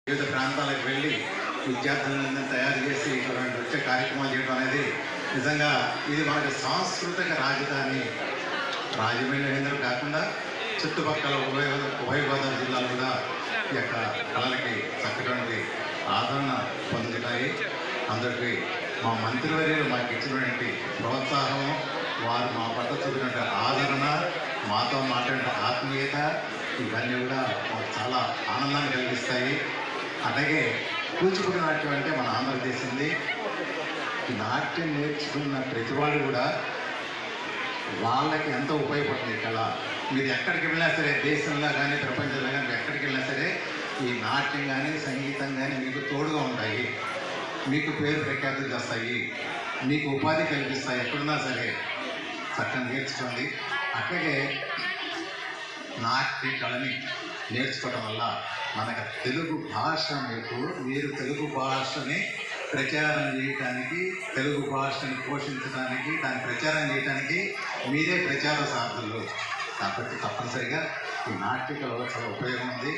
వివిధ ప్రాంతాలకు వెళ్ళి విద్యార్థులను తయారు చేసి ఇటువంటి నృత్య కార్యక్రమాలు చేయడం అనేది నిజంగా ఇది మనకి సాంస్కృతిక రాజధాని రాజమండ్రి కాకుండా చుట్టుపక్కల ఉభయ గోదావరి జిల్లాలు కూడా ఈ యొక్క కళలకి చక్కటువంటి ఆదరణ పొందుతాయి. అందరికీ మా మంత్రివర్యులు మాకు ఇచ్చినటువంటి ప్రోత్సాహం, వారు మా పట్ల చూపినటువంటి ఆదరణ, మాతో మాట్లాడిన ఆత్మీయత ఇవన్నీ కూడా మాకు చాలా ఆనందాన్ని కలిగిస్తాయి. అలాగే కూచిపూడి నాట్యం అంటే మన ఆంధ్రదేశంది. ఈ నాట్యం నేర్చుకున్న ప్రతి వాళ్ళు కూడా వాళ్ళకి ఎంతో ఉపయోగపడుతుంది కళ. మీరు ఎక్కడికి వెళ్ళినా సరే, దేశంలో కానీ ప్రపంచంలో కానీ ఎక్కడికి వెళ్ళినా సరే ఈ నాట్యం కానీ సంగీతం కానీ మీకు తోడుగా ఉంటాయి. మీకు పేరు ప్రఖ్యాతులు చేస్తాయి, మీకు ఉపాధి కల్పిస్తాయి. ఎక్కడున్నా సరే చక్కగా నేర్చుకోండి. అట్లాగే నాట్య కళని నేర్చుకోవడం వల్ల మనకు తెలుగు భాష మీరు తెలుగు భాషని ప్రచారం చేయడానికి, తెలుగు భాషని పోషించడానికి, దాన్ని ప్రచారం చేయడానికి మీరే ప్రచార సాధనలు. కాబట్టి తప్పనిసరిగా ఈ నాట్య కళలో చాలా ఉపయోగం ఉంది.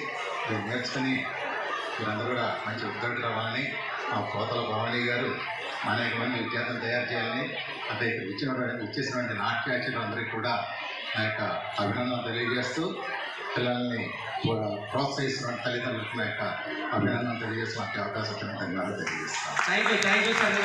మీరు నేర్చుకుని మీరందరూ కూడా మంచి ఉద్యోగులు రావాలని, మా కోతల భవానీ గారు అనేక మంది విద్యార్థులు తయారు చేయాలని, అంటే ఇక్కడ ఇచ్చేసినటువంటి నాట్యాచులు అందరికీ కూడా నా యొక్క అభినందన తెలియజేస్తూ, పిల్లల్ని ప్రోత్సహిస్తున్న తల్లిదండ్రులకు నా యొక్క అభినందన తెలియజేస్తున్న అవకాశం ధన్యవాదాలు తెలియజేస్తాను. Thank you sir.